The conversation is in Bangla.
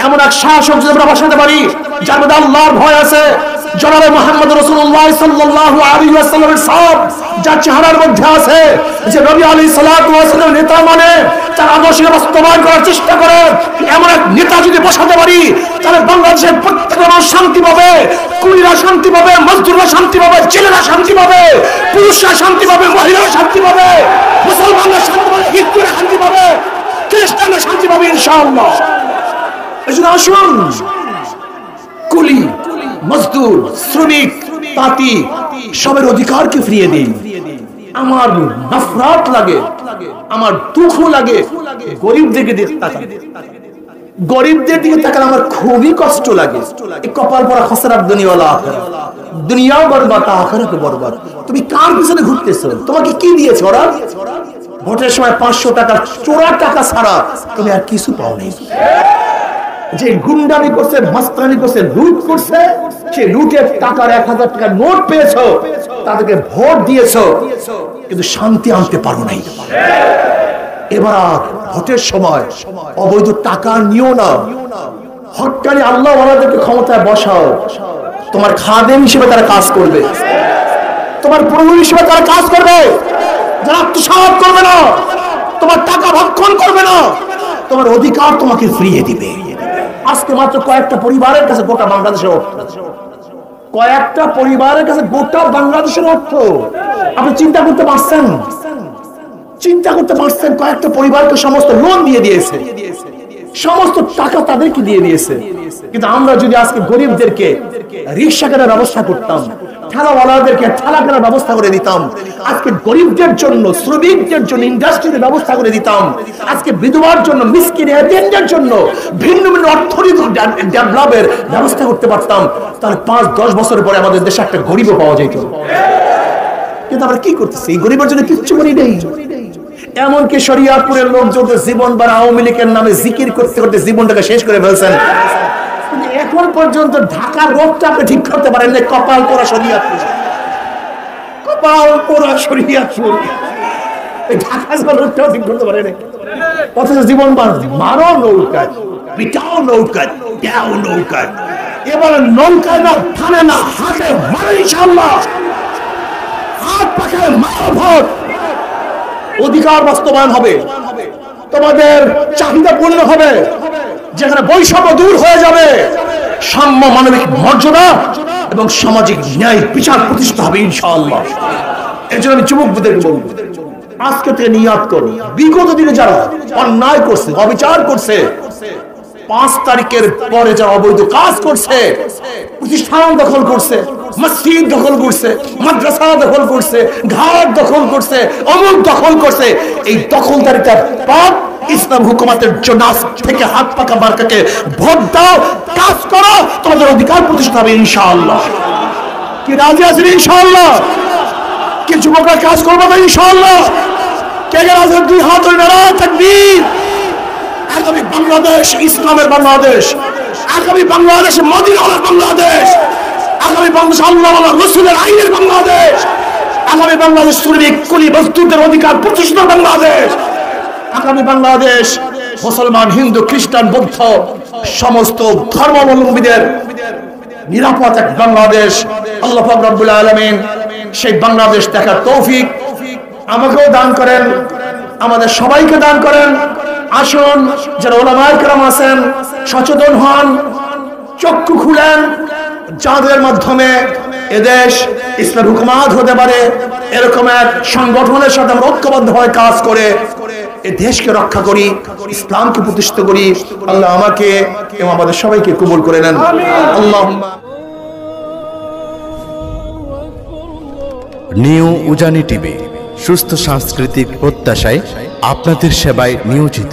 এমন এক শাসক যদি আমরা বসাতে পারি যার মধ্যে আল্লাহর ভয় আছে, জনাবে মুহাম্মদ রাসূলুল্লাহ সাল্লাল্লাহু আলাইহি ওয়াসাল্লামের সব যার চেহারার মধ্যে আছে যে নবী আলাইহিস সালাতু ওয়াস সালাম নেতা মানে তার আদর্শকে বাস্তবায়ন করার চেষ্টা করে, এমন এক নেতা যদি বসাতে পারি তাহলে বাংলাদেশের প্রত্যেক মানুষ শান্তি পাবে, কুলিরা শান্তি পাবে, মজদুররা শান্তি পাবে, ছেলেরা শান্তি পাবে, পুরুষরা শান্তি পাবে, মহিলারা শান্তি পাবে, মুসলমানরা শান্তি পাবে, হিন্দুরা শান্তি পাবে, খ্রিস্টানরা শান্তি পাবে ইনশাআল্লাহ। এজন্য আসুন কুলি, মজদুর, শ্রমিক, তাঁতি সবের অধিকারকে ফিরিয়ে দিন। আমার নফরত লাগে, আমার দুঃখ লাগে গরিবদের দিকে তাকান, গরিবদের দিকে তাকালে আমার খুবই কষ্ট লাগে। এই কপাল পরা খসরাত দুনিয়া ওয়াল আখিরাত, দুনিয়াও বরবাদ আখিরাতও বরবাদ। তুমি কার পিছনে ঘুরতেছো? তোমাকে কি দিয়েছে ওরা? ভোটের সময় 500 টাকা চোরা টাকা ছাড়া তুমি আর কিছু পাও নাই। যে গুন্ডামি করছে, মাস্তানি করছে, লুট করছে, সে লুটের টাকার 1000 টাকার নোট পেয়েছো, তাদেরকে ভোট দিয়েছো, কিন্তু শান্তি আনতে পারো নাই। এবার ভোটের সময় অবৈধ টাকা নিও না, হটকারী আল্লাহ ওয়ালাদেরকে ক্ষমতায় বসাও। তোমার খাদেম হিসেবে তারা কাজ করবে, তোমার প্রভু হিসেবে তারা কাজ করবে, যারা আত্মসাৎ করবে না, তোমার টাকা ভক্ষণ করবে না, তোমার অধিকার তোমাকে ফিরিয়ে দিবে। আজকে মাত্র কয়েকটা পরিবারের কাছে গোটা বাংলাদেশের অর্থ, কয়েকটা পরিবারের কাছে গোটা বাংলাদেশের অর্থ। আপনি চিন্তা করতে পারছেন? চিন্তা করতে পারছেন? কয়েকটা পরিবারকে সমস্ত লোন দিয়ে দিয়েছে, সমস্ত টাকা তাদেরকে দিয়ে দিয়েছে। কিন্তু আমরা যদি আজকে গরিবদেরকে রিক্সা কেনার ব্যবস্থা করতাম, ঠেলাওয়ালাদেরকে ঠেলা কেনার ব্যবস্থা করে দিতাম, আজকে গরিবদের জন্য, শ্রমিকদের জন্য ইন্ডাস্ট্রির ব্যবস্থা করে দিতাম, আজকে বিধবার জন্য, মিসকিন এতিমদের জন্য ভিন্ন ভিন্ন অর্থনৈতিক ডেভেলপের ব্যবস্থা করতে পারতাম, তাহলে 5-10 বছর পরে আমাদের দেশে একটা গরিবও পাওয়া যেত। কিন্তু আমরা কি করতেছি? এই গরিবের জন্য কিচ্ছু করি নেই। এমনকি শরিয়াতপুরের লোকজন জীবন বার আওয়ামী লীগের নামে জিকির করতে করতে জীবনটাকে শেষ করে ফেলছেন। এখন পর্যন্ত ঢাকার রোগটা আপনি ঠিক করতে পারেন না। কপাল পোড়া শরিয়াতপুর, কপাল পোড়া শরিয়াতপুর, ঢাকা রোগটাও ঠিক করতে পারেন, অথচ জীবন মারো নৌকায়, পিটাও নৌকায়, দেও নৌকায়। এবার নৌকায় না, থানে না, হাতে মারো ইনশাআল্লাহ, হাত পাখায় মারো, ভোট অধিকার বাস্তবায়ন হবে, তোমাদের চাহিদা পূর্ণ হবে, যেখানে বৈষম্য দূর হয়ে যাবে, সাম্য, মানবিক মর্যাদা এবং সামাজিক ন্যায় বিচার প্রতিষ্ঠা হবে ইনশাআল্লাহ। এই জন্য আমি যুবকদেরকে বলবো, আজকে থেকে নিয়াত করো, বিগত দিনে যারা অন্যায় করছে, অবিচার করছে, 5 তারিখের পরে যারা অবৈধ কাজ করছে, প্রতিষ্ঠান দখল করছে, মসজিদ দখল করছে, মাদ্রাসা দখল করছে, ঘাট দখল করছে, অমুক দখল করছে, এই দখলদারিতার পাপ ইসলাম হুকুমতের জন্য থেকে হাত পাকা মার্কাকে ভোট দাও, কাজ করো, তোমাদের অধিকার প্রতিষ্ঠা হবে ইনশাআল্লাহ। কি রাজি আছেন ইনশাআল্লাহ? কি যুবকরা কাজ করবে না ইনশাআল্লাহ? কে কে রাজি? 2 হাত তুলে নারায়ে তাকবীর। আগামী বাংলাদেশ ইসলামের বাংলাদেশ, আগামী বাংলাদেশ মদিনার বাংলাদেশ, আগামী বাংলাদেশ আল্লাহ ওয়া রাসূলের আইনের বাংলাদেশ, আগামী বাংলাদেশ শ্রমিক, কুলি, মজদুরদের অধিকার প্রতিষ্ঠার বাংলাদেশ, আগামী বাংলাদেশ মুসলমান, হিন্দু, খ্রিস্টান, বৌদ্ধ সমস্ত ধর্মাবলম্বীদের নিরাপদ এক বাংলাদেশ। আল্লাহ পাক রব্বুল আলামিন সেই বাংলাদেশ দেখার তৌফিক আমাকেও দান করেন, আমাদের সবাইকে দান করেন। আসুন যারা ওলামায়ে কেরাম আছেন সচেতন হন, চক্ষু খুলেন, যাদের মাধ্যমে এদেশ ইসলাম হুকুমাত হতে পারে, এরকম এক সংগঠনের সাথে আমরা ঐক্যবদ্ধ হয়ে কাজ করে এই দেশকে রক্ষা করি, ইসলামকে প্রতিষ্ঠা করি। আল্লাহ আমাকে এবং আমাদের সবাইকে কবুল করে নেন। আল্লাহুম্মা। নিউ উজানি টিভি, সুস্থ সাংস্কৃতিক প্রত্যাশায় আপনাদের সেবায় নিয়োজিত।